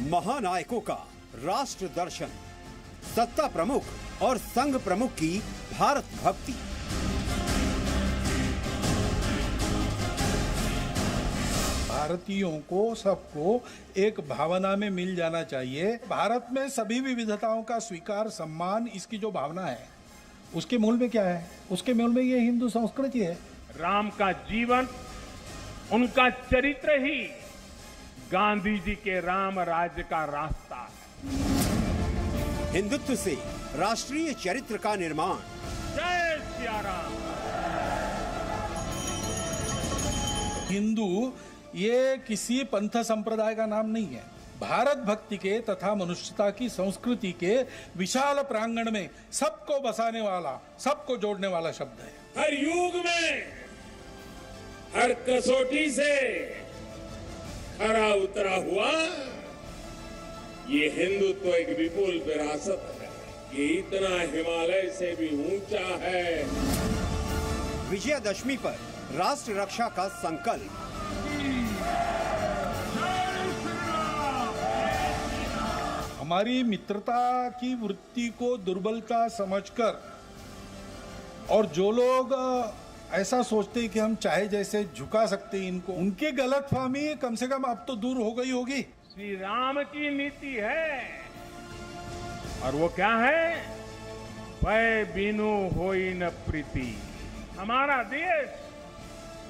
महानायकों का राष्ट्र दर्शन, सत्ता प्रमुख और संघ प्रमुख की भारत भक्ति। भारतीयों को सबको एक भावना में मिल जाना चाहिए। भारत में सभी विविधताओं का स्वीकार, सम्मान, इसकी जो भावना है उसके मूल में क्या है? उसके मूल में ये हिंदू संस्कृति है। राम का जीवन, उनका चरित्र ही गांधी जी के राम राज्य का रास्ता है। हिंदुत्व से राष्ट्रीय चरित्र का निर्माण। जय सिया राम। हिंदू ये किसी पंथ संप्रदाय का नाम नहीं है। भारत भक्ति के तथा मनुष्यता की संस्कृति के विशाल प्रांगण में सबको बसाने वाला, सबको जोड़ने वाला शब्द है। हर युग में, हर कसौटी से खरा उतरा हुआ ये हिंदुत्व एक विपुल विरासत है। ये इतना हिमालय से भी ऊंचा है। विजयादशमी पर राष्ट्र रक्षा का संकल्प। हमारी मित्रता की वृत्ति को दुर्बलता समझकर और जो लोग ऐसा सोचते हैं कि हम चाहे जैसे झुका सकते हैं इनको, उनकी गलतफहमी कम से कम अब तो दूर हो गई होगी। श्री राम की नीति है और वो क्या है? भय बिनु होई न प्रीति। हमारा देश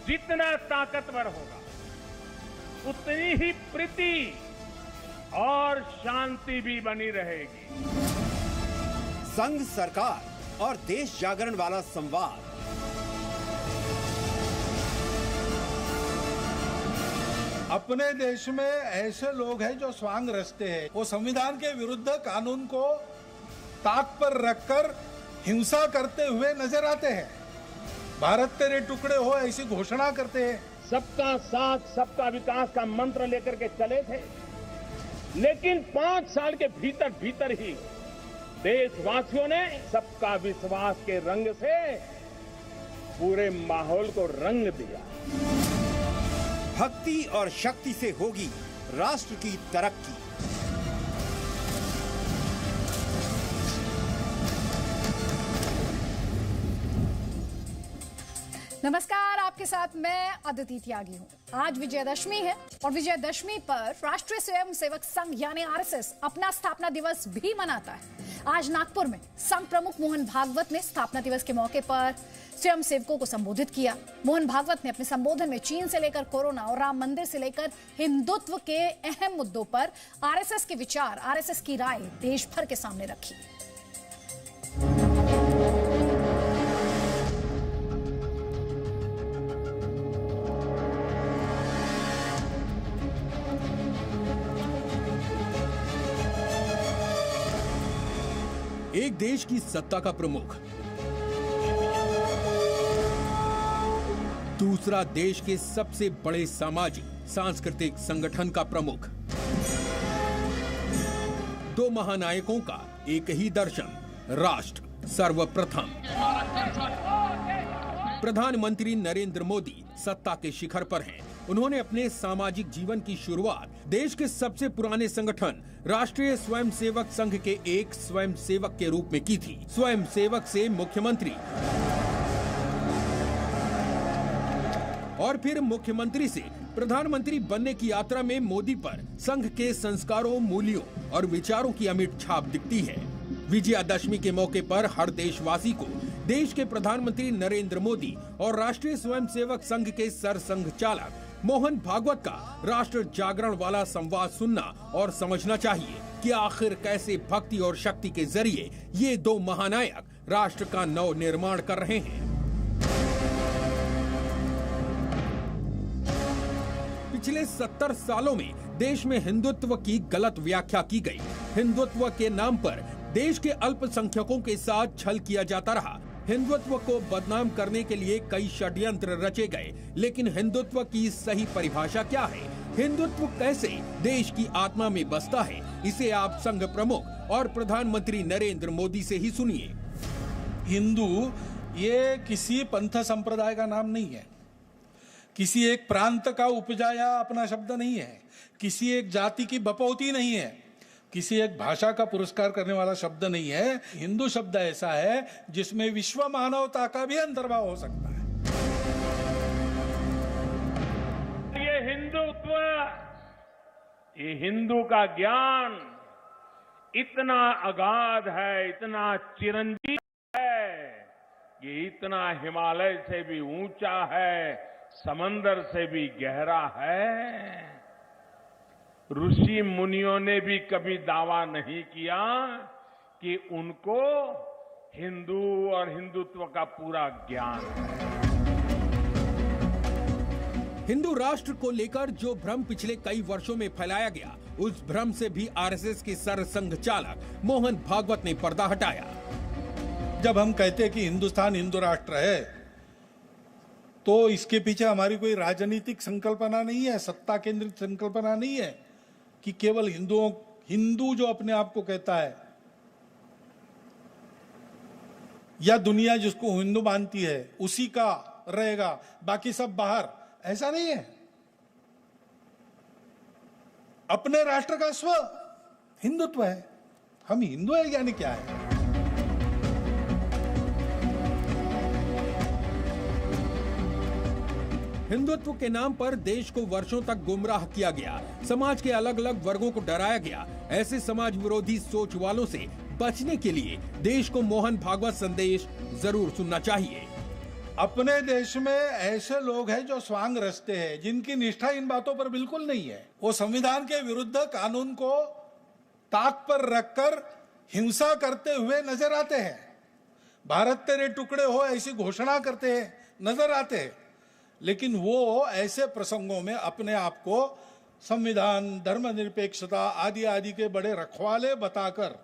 जितना ताकतवर होगा उतनी ही प्रीति और शांति भी बनी रहेगी। संघ, सरकार और देश जागरण वाला संवाद। अपने देश में ऐसे लोग हैं जो स्वांग रचते हैं। वो संविधान के विरुद्ध कानून को ताक पर रखकर हिंसा करते हुए नजर आते हैं। भारत तेरे टुकड़े हो ऐसी घोषणा करते हैं। सबका साथ, सबका विकास का मंत्र लेकर के चले थे, लेकिन 5 साल के भीतर भीतर ही देशवासियों ने सबका विश्वास के रंग से पूरे माहौल को रंग दिया। भक्ति और शक्ति से होगी राष्ट्र की तरक्की। नमस्कार, आपके साथ मैं अदिति त्यागी हूँ। आज विजयादशमी है और विजयादशमी पर राष्ट्रीय स्वयंसेवक संघ यानी आरएसएस अपना स्थापना दिवस भी मनाता है। आज नागपुर में संघ प्रमुख मोहन भागवत ने स्थापना दिवस के मौके पर स्वयंसेवकों को संबोधित किया। मोहन भागवत ने अपने संबोधन में चीन से लेकर कोरोना और राम मंदिर से लेकर हिंदुत्व के अहम मुद्दों पर आरएसएस के विचार, आरएसएस की राय देश भर के सामने रखी। एक देश की सत्ता का प्रमुख, दूसरा देश के सबसे बड़े सामाजिक सांस्कृतिक संगठन का प्रमुख, दो महानायकों का एक ही दर्शन, राष्ट्र सर्वप्रथम। प्रधानमंत्री नरेंद्र मोदी सत्ता के शिखर पर हैं। उन्होंने अपने सामाजिक जीवन की शुरुआत देश के सबसे पुराने संगठन राष्ट्रीय स्वयंसेवक संघ के एक स्वयंसेवक के रूप में की थी। स्वयंसेवक से मुख्यमंत्री और फिर मुख्यमंत्री से प्रधानमंत्री बनने की यात्रा में मोदी पर संघ के संस्कारों, मूल्यों और विचारों की अमिट छाप दिखती है। विजयादशमी के मौके पर हर देशवासी को देश के प्रधानमंत्री नरेंद्र मोदी और राष्ट्रीय स्वयंसेवक संघ के सरसंघ चालक मोहन भागवत का राष्ट्र जागरण वाला संवाद सुनना और समझना चाहिए कि आखिर कैसे भक्ति और शक्ति के जरिए ये दो महानायक राष्ट्र का नव निर्माण कर रहे हैं। पिछले 70 सालों में देश में हिंदुत्व की गलत व्याख्या की गई। हिंदुत्व के नाम पर देश के अल्पसंख्यकों के साथ छल किया जाता रहा। हिंदुत्व को बदनाम करने के लिए कई षड्यंत्र रचे गए, लेकिन हिंदुत्व की सही परिभाषा क्या है? हिंदुत्व कैसे देश की आत्मा में बसता है? इसे आप संघ प्रमुख और प्रधानमंत्री नरेंद्र मोदी से ही सुनिए। हिंदू ये किसी पंथ संप्रदाय का नाम नहीं है। किसी एक प्रांत का उपजाया अपना शब्द नहीं है, किसी एक जाति की बपौती नहीं है, किसी एक भाषा का पुरस्कार करने वाला शब्द नहीं है। हिंदू शब्द ऐसा है जिसमें विश्व मानवता का भी अंतर्भाव हो सकता है। ये हिंदुत्व, ये हिंदू का ज्ञान इतना अगाध है, इतना चिरंजीव है, ये इतना हिमालय से भी ऊंचा है, समंदर से भी गहरा है। ऋषि मुनियों ने भी कभी दावा नहीं किया कि उनको हिंदू और हिंदुत्व का पूरा ज्ञान है। हिंदू राष्ट्र को लेकर जो भ्रम पिछले कई वर्षों में फैलाया गया, उस भ्रम से भी आरएसएस के सरसंघ चालक मोहन भागवत ने पर्दा हटाया। जब हम कहते हैं कि हिंदुस्तान हिंदू राष्ट्र है, तो इसके पीछे हमारी कोई राजनीतिक संकल्पना नहीं है, सत्ता केंद्रित संकल्पना नहीं है कि केवल हिंदू जो अपने आप को कहता है या दुनिया जिसको हिंदू मानती है उसी का रहेगा, बाकी सब बाहर, ऐसा नहीं है। अपने राष्ट्र का स्व हिंदुत्व है। हम हिंदू है यानी क्या है? हिंदुत्व के नाम पर देश को वर्षों तक गुमराह किया गया, समाज के अलग अलग वर्गों को डराया गया। ऐसे समाज विरोधी सोच वालों से बचने के लिए देश को मोहन भागवत संदेश जरूर सुनना चाहिए। अपने देश में ऐसे लोग हैं जो स्वांग रचते हैं, जिनकी निष्ठा इन बातों पर बिल्कुल नहीं है। वो संविधान के विरुद्ध कानून को ताक पर रखकर हिंसा करते हुए नजर आते हैं। भारत तेरे टुकड़े हो ऐसी घोषणा करते हैं, नजर आते हैं। लेकिन वो ऐसे प्रसंगों में अपने आप को संविधान, धर्मनिरपेक्षता आदि आदि के बड़े रखवाले बताकर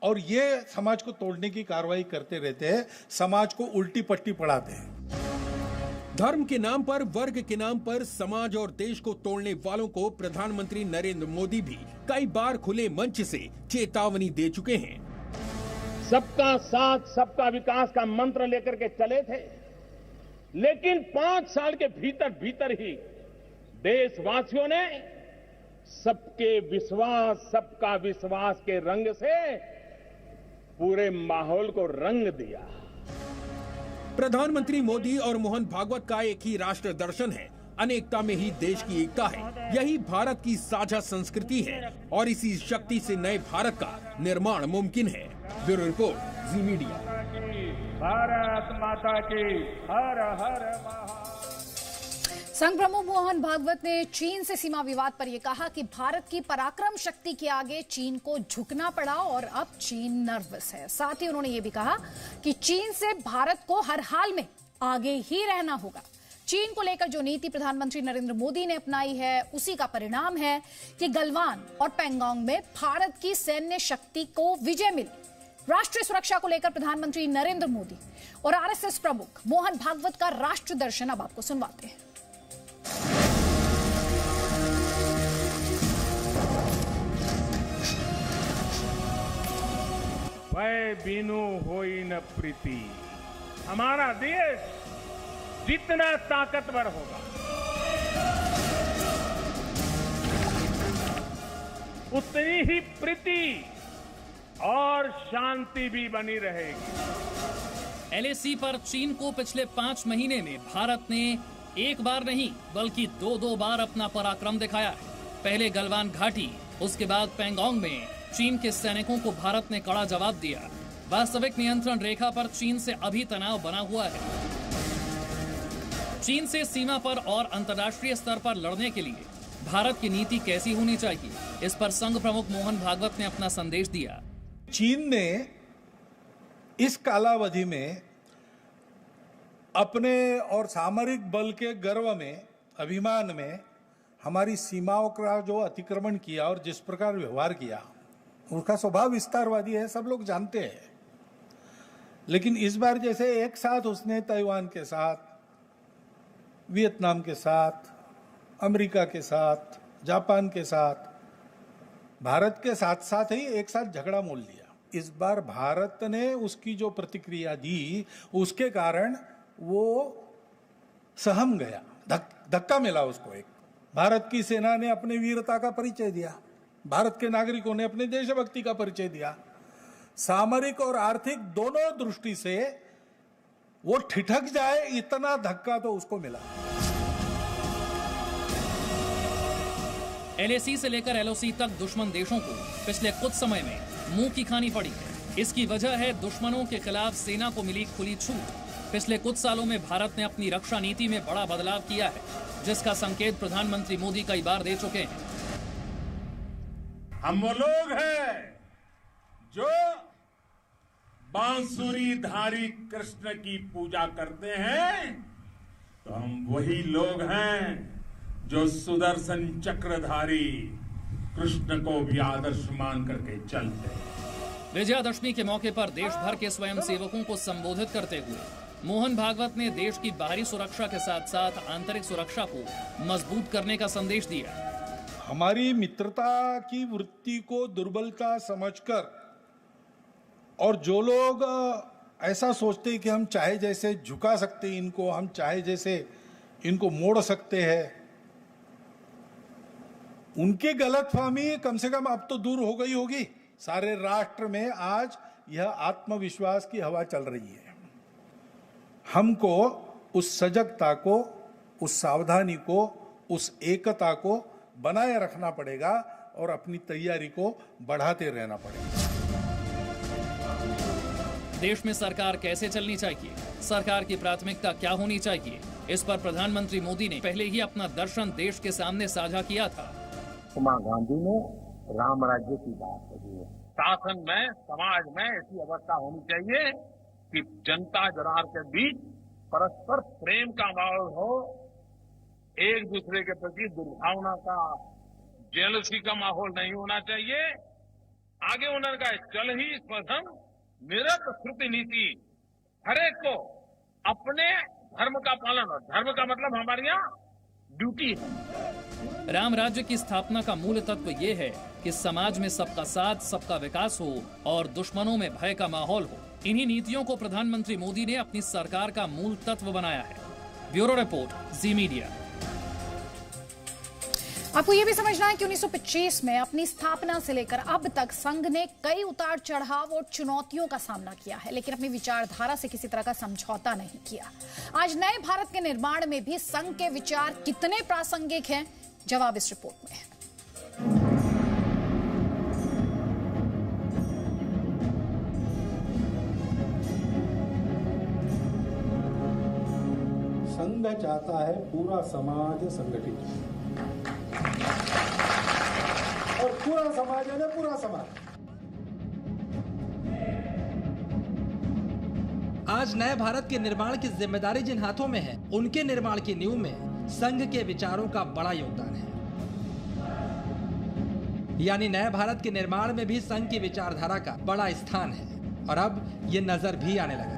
और ये समाज को तोड़ने की कार्रवाई करते रहते हैं, समाज को उल्टी पट्टी पढ़ाते हैं। धर्म के नाम पर, वर्ग के नाम पर समाज और देश को तोड़ने वालों को प्रधानमंत्री नरेंद्र मोदी भी कई बार खुले मंच से चेतावनी दे चुके हैं। सबका साथ, सबका विकास का मंत्र लेकर के चले थे, लेकिन 5 साल के भीतर ही देशवासियों ने सबके विश्वास, सबका विश्वास के रंग से पूरे माहौल को रंग दिया। प्रधानमंत्री मोदी और मोहन भागवत का एक ही राष्ट्र दर्शन है, अनेकता में ही देश की एकता है। यही भारत की साझा संस्कृति है और इसी शक्ति से नए भारत का निर्माण मुमकिन है। ब्यूरो रिपोर्ट, जी मीडिया। भारत माता की हर हर महान। संघ प्रमुख मोहन भागवत ने चीन से सीमा विवाद पर यह कहा कि भारत की पराक्रम शक्ति के आगे चीन को झुकना पड़ा और अब चीन नर्वस है। साथ ही उन्होंने ये भी कहा कि चीन से भारत को हर हाल में आगे ही रहना होगा। चीन को लेकर जो नीति प्रधानमंत्री नरेंद्र मोदी ने अपनाई है, उसी का परिणाम है कि गलवान और पैंगोंग में भारत की सैन्य शक्ति को विजय मिली। राष्ट्रीय सुरक्षा को लेकर प्रधानमंत्री नरेंद्र मोदी और आरएसएस प्रमुख मोहन भागवत का राष्ट्र दर्शन अब आपको सुनवाते हैं। भय बिनु होई न प्रीति। हमारा देश जितना ताकतवर होगा, उतनी ही प्रीति और शांति भी बनी रहेगी। एलएसी पर चीन को पिछले 5 महीने में भारत ने एक बार नहीं बल्कि 2 बार अपना पराक्रम दिखाया है। पहले गलवान घाटी, उसके बाद पैंगोंग में चीन के सैनिकों को भारत ने कड़ा जवाब दिया। वास्तविक नियंत्रण रेखा पर चीन से अभी तनाव बना हुआ है। चीन से सीमा पर और अंतर्राष्ट्रीय स्तर पर लड़ने के लिए भारत की नीति कैसी होनी चाहिए, इस पर संघ प्रमुख मोहन भागवत ने अपना संदेश दिया। चीन ने इस कालावधि में अपने और सामरिक बल के गर्व में, अभिमान में हमारी सीमाओं का जो अतिक्रमण किया और जिस प्रकार व्यवहार किया, उसका स्वभाव विस्तारवादी है, सब लोग जानते हैं। लेकिन इस बार जैसे एक साथ उसने ताइवान के साथ, वियतनाम के साथ, अमेरिका के साथ, जापान के साथ, भारत के साथ साथ ही एक साथ झगड़ा मोल लिया। इस बार भारत ने उसकी जो प्रतिक्रिया दी, उसके कारण वो सहम गया, धक्का मिला उसको। एक भारत की सेना ने अपनी वीरता का परिचय दिया, भारत के नागरिकों ने अपने देशभक्ति का परिचय दिया। सामरिक और आर्थिक दोनों दृष्टि से वो ठिठक जाए इतना धक्का तो उसको मिला। LAC से लेकर LOC तक दुश्मन देशों को पिछले कुछ समय में मुंह की खानी पड़ी है। इसकी वजह है दुश्मनों के खिलाफ सेना को मिली खुली छूट। पिछले कुछ सालों में भारत ने अपनी रक्षा नीति में बड़ा बदलाव किया है, जिसका संकेत प्रधानमंत्री मोदी कई बार दे चुके हैं। हम वो लोग हैं जो बांसुरी धारी कृष्ण की पूजा करते हैं, तो हम वही लोग हैं जो सुदर्शन चक्रधारी कृष्ण को भी आदर्श मान करके चलते हैं। विजयादशमी के मौके पर देश भर के स्वयं सेवकों को संबोधित करते हुए मोहन भागवत ने देश की बाहरी सुरक्षा के साथ साथ आंतरिक सुरक्षा को मजबूत करने का संदेश दिया। हमारी मित्रता की वृत्ति को दुर्बलता समझकर और जो लोग ऐसा सोचते हैं कि हम चाहे जैसे झुका सकते हैं इनको, हम चाहे जैसे इनको मोड़ सकते हैं, उनकी गलतफहमी कम से कम अब तो दूर हो गई होगी। सारे राष्ट्र में आज यह आत्मविश्वास की हवा चल रही है। हमको उस सजगता को, उस सावधानी को, उस एकता को बनाए रखना पड़ेगा और अपनी तैयारी को बढ़ाते रहना पड़ेगा। देश में सरकार कैसे चलनी चाहिए, सरकार की प्राथमिकता क्या होनी चाहिए, इस पर प्रधानमंत्री मोदी ने पहले ही अपना दर्शन देश के सामने साझा किया था। महात्मा गांधी ने राम राज्य की बात कही है। शासन में, समाज में ऐसी अवस्था होनी चाहिए कि जनता जनार्दन के बीच परस्पर प्रेम का माहौल हो, एक दूसरे के प्रति दुर्भावना का, जेलसी का माहौल नहीं होना चाहिए। आगे उन्होंने कहा चल ही स्वधर्म निरत श्रुति नीति, हर एक को अपने धर्म का पालन, और धर्म का मतलब हमारे यहाँ ड्यूटी है। राम राज्य की स्थापना का मूल तत्व ये है कि समाज में सबका साथ, सबका विकास हो और दुश्मनों में भय का माहौल हो। इन्हीं नीतियों को प्रधानमंत्री मोदी ने अपनी सरकार का मूल तत्व बनाया है। ब्यूरो रिपोर्ट, जी मीडिया। आपको ये भी समझना है कि 1925 में अपनी स्थापना से लेकर अब तक संघ ने कई उतार चढ़ाव और चुनौतियों का सामना किया है, लेकिन अपनी विचारधारा से किसी तरह का समझौता नहीं किया। आज नए भारत के निर्माण में भी संघ के विचार कितने प्रासंगिक हैं, जवाब इस रिपोर्ट में है। संघ चाहता है पूरा समाज संगठित, और पूरा समाज है ना, पूरा समाज। आज नए भारत के निर्माण की जिम्मेदारी जिन हाथों में है, उनके निर्माण की नींव में संघ के विचारों का बड़ा योगदान है। यानी नए भारत के निर्माण में भी संघ की विचारधारा का बड़ा स्थान है, और अब ये नजर भी आने लगा।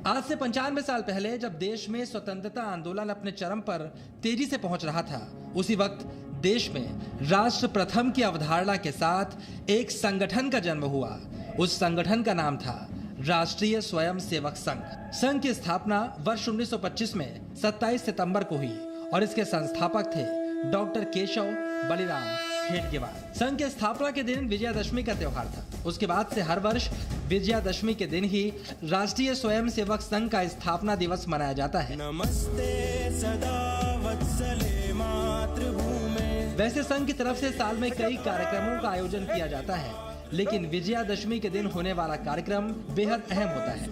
आज से 95 साल पहले जब देश में स्वतंत्रता आंदोलन अपने चरम पर तेजी से पहुंच रहा था, उसी वक्त देश में राष्ट्र प्रथम की अवधारणा के साथ एक संगठन का जन्म हुआ। उस संगठन का नाम था राष्ट्रीय स्वयं सेवक संघ। संघ की स्थापना वर्ष 1925 में 27 सितंबर को हुई और इसके संस्थापक थे डॉक्टर केशव बलिराम हेडगेवार। संघ के स्थापना के दिन विजयादशमी का त्योहार था। उसके बाद से हर वर्ष विजयादशमी के दिन ही राष्ट्रीय स्वयं सेवक संघ का स्थापना दिवस मनाया जाता है। नमस्ते सदा वत्सले मातृभूमे। वैसे संघ की तरफ से साल में कई कार्यक्रमों का आयोजन किया जाता है, लेकिन विजयादशमी के दिन होने वाला कार्यक्रम बेहद अहम होता है।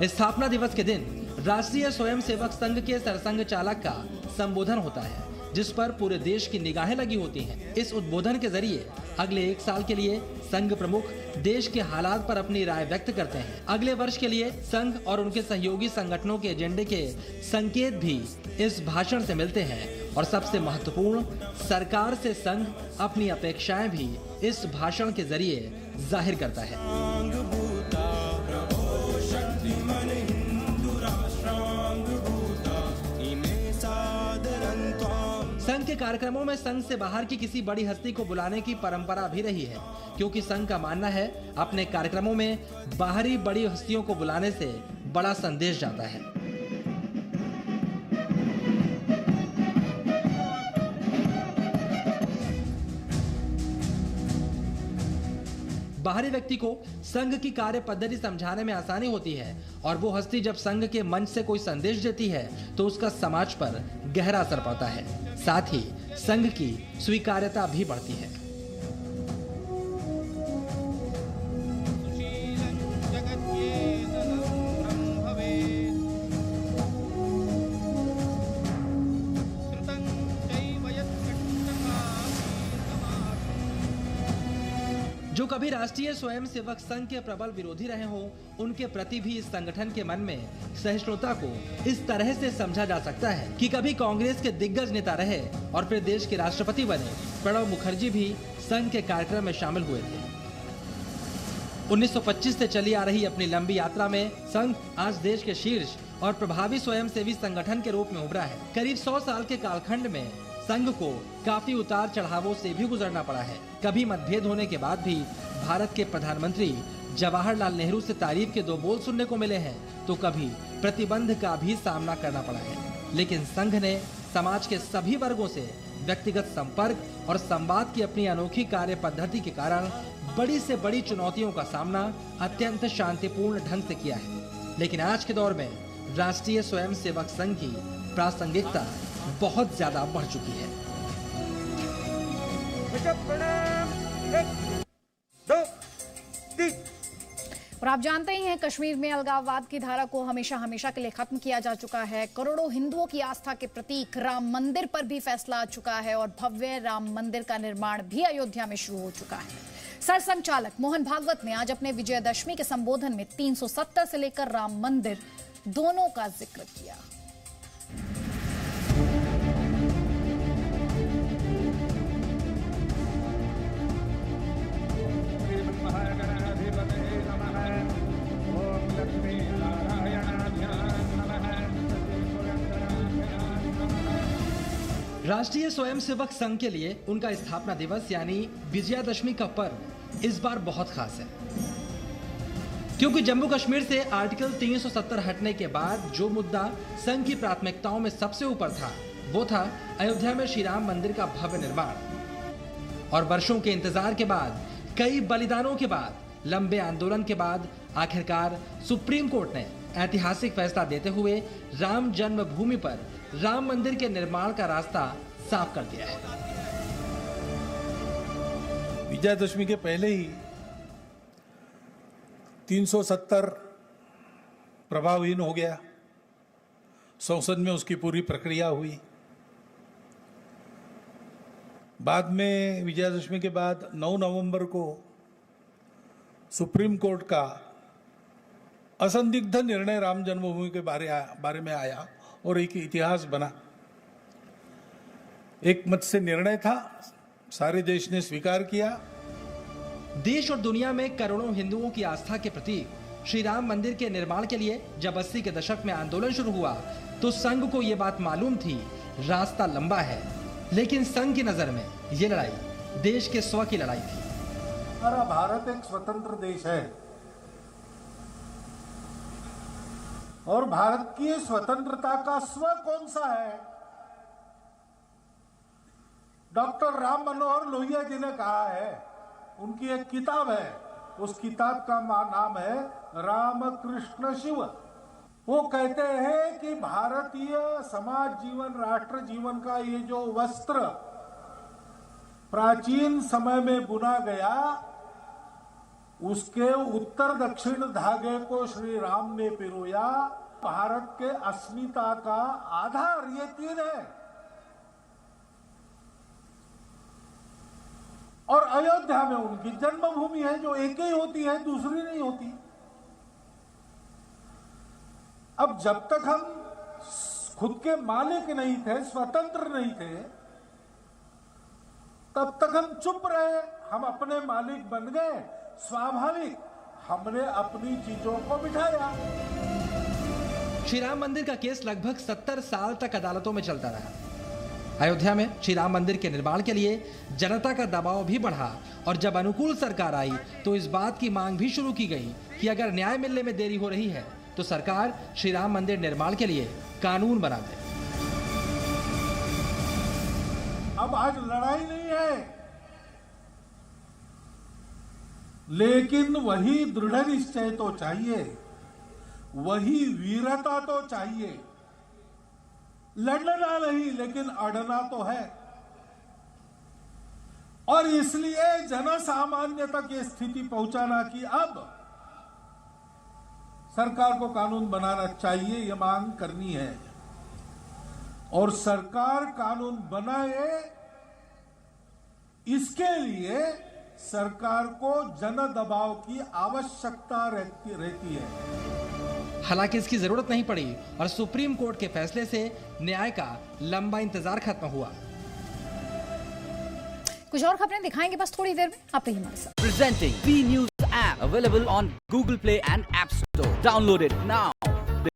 स्थापना दिवस के दिन राष्ट्रीय स्वयं सेवक संघ के सरसंघ चालक का संबोधन होता है, जिस पर पूरे देश की निगाहें लगी होती हैं। इस उद्बोधन के जरिए अगले एक साल के लिए संघ प्रमुख देश के हालात पर अपनी राय व्यक्त करते हैं। अगले वर्ष के लिए संघ और उनके सहयोगी संगठनों के एजेंडे के संकेत भी इस भाषण से मिलते हैं, और सबसे महत्वपूर्ण, सरकार से संघ अपनी अपेक्षाएं भी इस भाषण के जरिए जाहिर करता है। संघ के कार्यक्रमों में संघ से बाहर की किसी बड़ी हस्ती को बुलाने की परंपरा भी रही है, क्योंकि संघ का मानना है अपने कार्यक्रमों में बाहरी बड़ी हस्तियों को बुलाने से बड़ा संदेश जाता है। बाहरी व्यक्ति को संघ की कार्य पद्धति समझाने में आसानी होती है और वो हस्ती जब संघ के मंच से कोई संदेश देती है तो उसका समाज पर गहरा असर पड़ता है, साथ ही संघ की स्वीकार्यता भी बढ़ती है। जो कभी राष्ट्रीय स्वयंसेवक संघ के प्रबल विरोधी रहे हों, उनके प्रति भी इस संगठन के मन में सहिष्णुता को इस तरह से समझा जा सकता है कि कभी कांग्रेस के दिग्गज नेता रहे और फिर देश के राष्ट्रपति बने प्रणब मुखर्जी भी संघ के कार्यक्रम में शामिल हुए थे। 1925 से चली आ रही अपनी लंबी यात्रा में संघ आज देश के शीर्ष और प्रभावी स्वयंसेवी संगठन के रूप में उभरा है। करीब 100 साल के कालखंड में संघ को काफी उतार चढ़ावों से भी गुजरना पड़ा है। कभी मतभेद होने के बाद भी भारत के प्रधानमंत्री जवाहरलाल नेहरू से तारीफ के 2 बोल सुनने को मिले हैं, तो कभी प्रतिबंध का भी सामना करना पड़ा है। लेकिन संघ ने समाज के सभी वर्गों से व्यक्तिगत संपर्क और संवाद की अपनी अनोखी कार्य पद्धति के कारण बड़ी से बड़ी चुनौतियों का सामना अत्यंत शांतिपूर्ण ढंग से किया है। लेकिन आज के दौर में राष्ट्रीय स्वयंसेवक संघ की प्रासंगिकता बहुत ज्यादा बढ़ चुकी है। और आप जानते ही हैं, कश्मीर में अलगाववाद की धारा को हमेशा के लिए खत्म किया जा चुका है। करोड़ों हिंदुओं की आस्था के प्रतीक राम मंदिर पर भी फैसला आ चुका है और भव्य राम मंदिर का निर्माण भी अयोध्या में शुरू हो चुका है। सरसंघचालक मोहन भागवत ने आज अपने विजयदशमी के संबोधन में 370 से लेकर राम मंदिर दोनों का जिक्र किया। राष्ट्रीय स्वयंसेवक संघ के लिए उनका स्थापना दिवस यानी विजयादशमी का पर्व इस बार बहुत खास है, क्योंकि जम्मू कश्मीर से आर्टिकल 370 हटने के बाद जो मुद्दा संघ की प्राथमिकताओं में सबसे ऊपर था, वो था अयोध्या में श्री राम मंदिर का भव्य निर्माण। और वर्षों के इंतजार के बाद, कई बलिदानों के बाद, लंबे आंदोलन के बाद आखिरकार सुप्रीम कोर्ट ने ऐतिहासिक फैसला देते हुए राम जन्मभूमि पर राम मंदिर के निर्माण का रास्ता साफ कर दिया है। विजयादशमी के पहले ही 370 प्रभावहीन हो गया। संसद में उसकी पूरी प्रक्रिया हुई। बाद में विजयादशमी के बाद 9 नवंबर को सुप्रीम कोर्ट का असंदिग्ध निर्णय राम जन्मभूमि के बारे में आया और एक इतिहास बना। एक मत से निर्णय था, सारे देश ने स्वीकार किया। देश और दुनिया में करोड़ों हिंदुओं की आस्था के प्रतीक श्री राम मंदिर के निर्माण के लिए जब 80 के दशक में आंदोलन शुरू हुआ तो संघ को यह बात मालूम थी, रास्ता लंबा है। लेकिन संघ की नजर में ये लड़ाई देश के स्व की लड़ाई थी। हमारा भारत एक स्वतंत्र देश है और भारत की स्वतंत्रता का स्व कौन सा है? डॉक्टर राम मनोहर लोहिया जी ने कहा है, उनकी एक किताब है, उस किताब का नाम है रामकृष्ण शिव। वो कहते हैं कि भारतीय समाज जीवन, राष्ट्र जीवन का ये जो वस्त्र प्राचीन समय में बुना गया, उसके उत्तर दक्षिण धागे को श्री राम ने पिरोया। भारत के अस्मिता का आधार ये 3 है। और अयोध्या में उनकी जन्मभूमि है, जो एक ही होती है, दूसरी नहीं होती। अब जब तक हम खुद के मालिक नहीं थे, स्वतंत्र नहीं थे, तब तक हम चुप रहे। हम अपने मालिक बन गए, स्वाभाविक हमने अपनी चीजों को बिठाया। श्री राम मंदिर का केस लगभग 70 साल तक अदालतों में चलता रहा। अयोध्या में श्री राम मंदिर के निर्माण के लिए जनता का दबाव भी बढ़ा और जब अनुकूल सरकार आई तो इस बात की मांग भी शुरू की गई कि अगर न्याय मिलने में देरी हो रही है तो सरकार श्री राम मंदिर निर्माण के लिए कानून बना दे। अब आज लड़ाई नहीं है, लेकिन वही दृढ़ निश्चय तो चाहिए, वही वीरता तो चाहिए। लड़ना नहीं लेकिन अड़ना तो है। और इसलिए जनसामान्य तक ये स्थिति पहुंचाना कि अब सरकार को कानून बनाना चाहिए, ये मांग करनी है। और सरकार कानून बनाए, इसके लिए सरकार को जन दबाव की आवश्यकता रहती है। हालांकि इसकी जरूरत नहीं पड़ी और सुप्रीम कोर्ट के फैसले से न्याय का लंबा इंतजार खत्म हुआ। कुछ और खबरें दिखाएंगे बस थोड़ी देर में, आप रहिए हमारे साथ। Presenting V News app available on Google Play and App Store. Download it now.